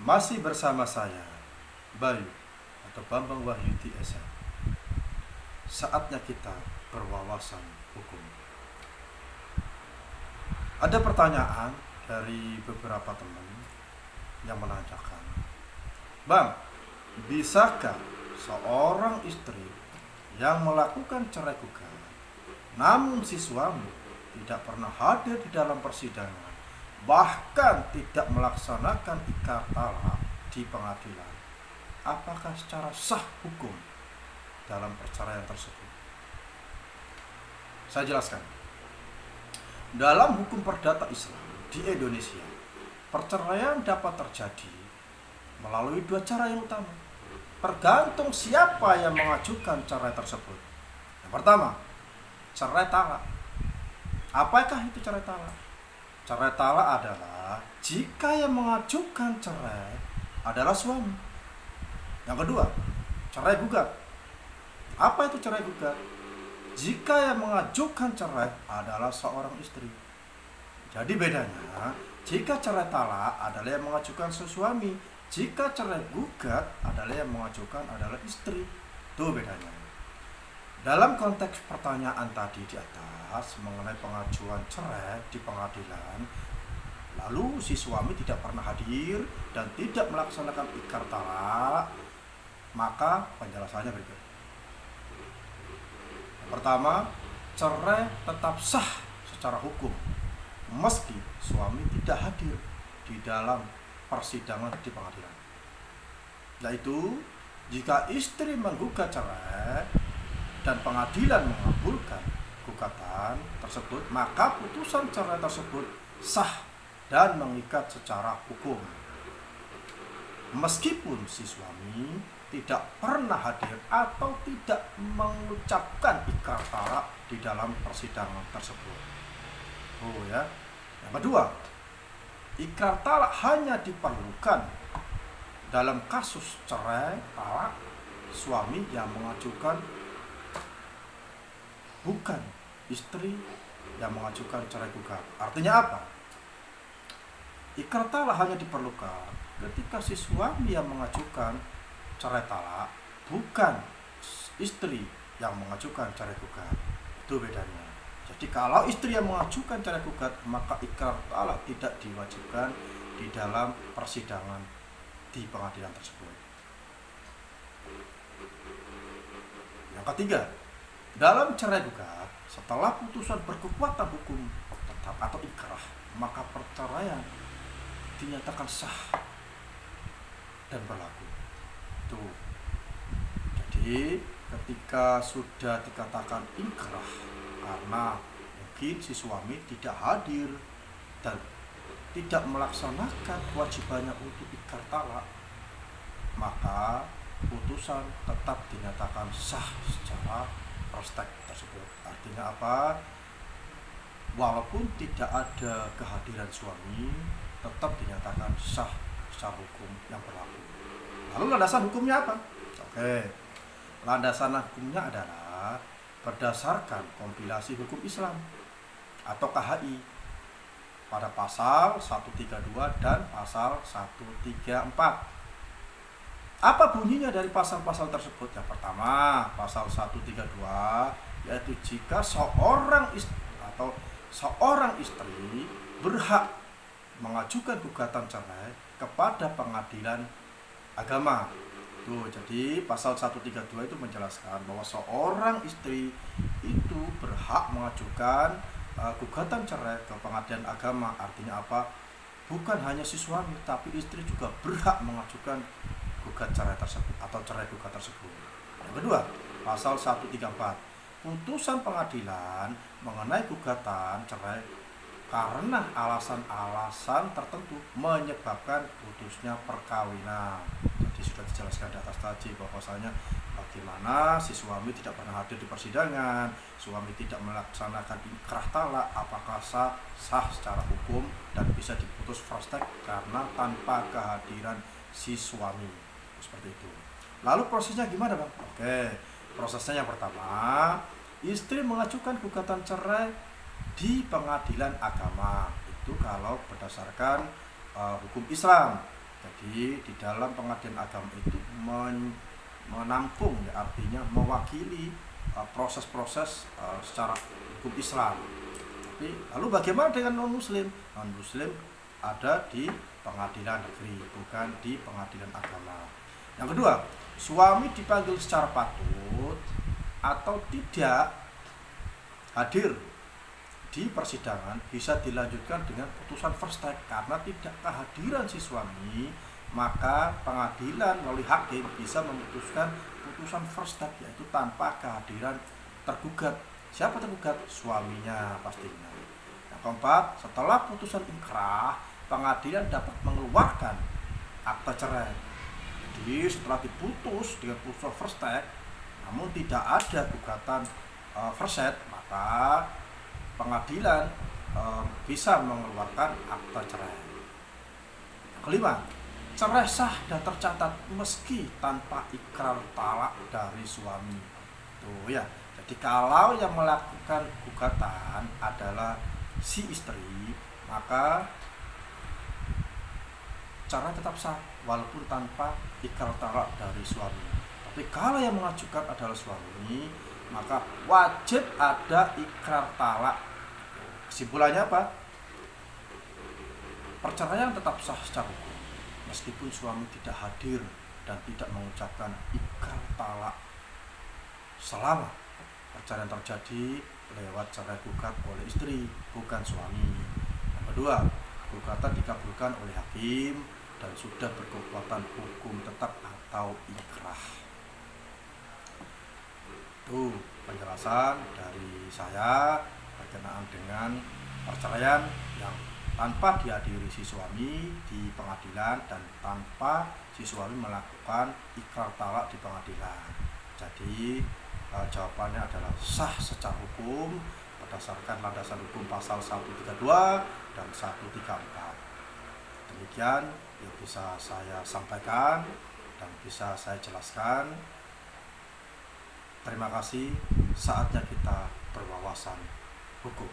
Masih bersama saya, Bayu atau Bambang Wahyu TSM. Saatnya kita berwawasan hukum. Ada pertanyaan dari beberapa teman yang menanyakan, Bang, bisakah seorang istri yang melakukan cerai gugat, namun si suami tidak pernah hadir di dalam persidangan, bahkan tidak melaksanakan iqrar talak di pengadilan, apakah secara sah hukum dalam perceraian tersebut? Saya jelaskan. Dalam hukum perdata Islam di Indonesia, perceraian dapat terjadi melalui dua cara yang utama, tergantung siapa yang mengajukan cerai tersebut. Yang pertama, cerai talak. Apakah itu cerai talak? Cerai talak adalah jika yang mengajukan cerai adalah suami. Yang kedua, cerai gugat. Apa itu cerai gugat? Jika yang mengajukan cerai adalah seorang istri. Jadi bedanya, jika cerai talak adalah yang mengajukan suami, jika cerai gugat adalah yang mengajukan adalah istri. Itu bedanya. Dalam konteks pertanyaan tadi di atas mengenai pengajuan cerai di pengadilan, lalu si suami tidak pernah hadir dan tidak melaksanakan iqrar talak, maka penjelasannya berikut. Yang pertama, cerai tetap sah secara hukum meski suami tidak hadir di dalam persidangan di pengadilan. Yaitu, jika istri menggugat cerai dan pengadilan mengabulkan gugatan tersebut, maka putusan cerai tersebut sah dan mengikat secara hukum. Meskipun si suami tidak pernah hadir atau tidak mengucapkan iqrar talak di dalam persidangan tersebut. Yang kedua, iqrar talak hanya diperlukan dalam kasus cerai talak suami yang mengajukan, bukan istri yang mengajukan cerai gugat. Artinya apa? Iqrar talak hanya diperlukan ketika si suami yang mengajukan cerai talak, bukan istri yang mengajukan cerai gugat. Itu bedanya. Jadi kalau istri yang mengajukan cerai gugat, maka iqrar talak tidak diwajibkan di dalam persidangan di pengadilan tersebut. Yang ketiga, dalam cerai gugat, setelah putusan berkekuatan hukum tetap atau ikrah, maka perceraian dinyatakan sah dan berlaku. Tuh. Jadi ketika sudah dikatakan ikrah karena mungkin si suami tidak hadir dan tidak melaksanakan kewajibannya untuk iqrar talak, maka putusan tetap dinyatakan sah secara prospek tersebut. Artinya apa? Walaupun tidak ada kehadiran suami, tetap dinyatakan sah secara hukum yang berlaku. Lalu landasan hukumnya apa? Landasan hukumnya adalah berdasarkan kompilasi hukum Islam atau KHI pada pasal 132 dan pasal 134. Apa bunyinya dari pasal-pasal tersebut? Yang pertama, pasal 132, yaitu jika seorang istri berhak mengajukan gugatan cerai kepada pengadilan agama. Tuh, jadi pasal 132 itu menjelaskan bahwa seorang istri itu berhak mengajukan gugatan cerai ke pengadilan agama. Artinya apa? Bukan hanya si suami, tapi istri juga berhak mengajukan gugat cerai tersebut atau cerai gugat tersebut. Yang kedua, pasal 134, putusan pengadilan mengenai gugatan cerai karena alasan-alasan tertentu menyebabkan putusnya perkawinan. Jadi sudah dijelaskan di atas tadi bahwasanya bagaimana si suami tidak pernah hadir di persidangan, suami tidak melaksanakan iqrar talak, apakah sah secara hukum dan bisa diputus prospek karena tanpa kehadiran si suami. Seperti itu. Lalu prosesnya gimana, Bang? Prosesnya yang pertama, istri mengajukan gugatan cerai di pengadilan agama. Itu kalau berdasarkan hukum Islam. Jadi di dalam pengadilan agama itu menampung, ya, artinya mewakili proses-proses secara hukum Islam. Tapi lalu bagaimana dengan non muslim? Non muslim ada di pengadilan negeri, bukan di pengadilan agama. Yang kedua, suami dipanggil secara patut atau tidak hadir di persidangan bisa dilanjutkan dengan putusan first take. Karena tidak kehadiran si suami, maka pengadilan melalui hakim bisa memutuskan putusan first take, yaitu tanpa kehadiran tergugat. Siapa tergugat? Suaminya pastinya. Yang keempat, setelah putusan inkrah, pengadilan dapat mengeluarkan akta cerai. Jadi setelah diputus dengan putusan first take, namun tidak ada gugatan first set, maka pengadilan bisa mengeluarkan akta cerai. Yang kelima, cerai sah dan tercatat meski tanpa ikrar talak dari suami. Tuh ya. Jadi kalau yang melakukan gugatan adalah si istri, maka cerai tetap sah walaupun tanpa ikrar talak dari suami. Tapi kalau yang mengajukan adalah suami, maka wajib ada ikrar talak. Kesimpulannya apa? Perceraian tetap sah secara hukum meskipun suami tidak hadir dan tidak mengucapkan ikrar talak selama perceraian terjadi lewat cerai gugat oleh istri, bukan suami. Yang kedua, gugatan dikabulkan oleh hakim dan sudah berkekuatan hukum tetap atau ikrah. Itu penjelasan dari saya berkenaan dengan perceraian yang tanpa dihadiri si suami di pengadilan dan tanpa si suami melakukan ikrar talak di pengadilan. Jadi jawabannya adalah sah secara hukum berdasarkan landasan hukum pasal 132 dan 134. Demikian yang bisa saya sampaikan dan bisa saya jelaskan. Terima kasih, saatnya kita berwawasan hukum.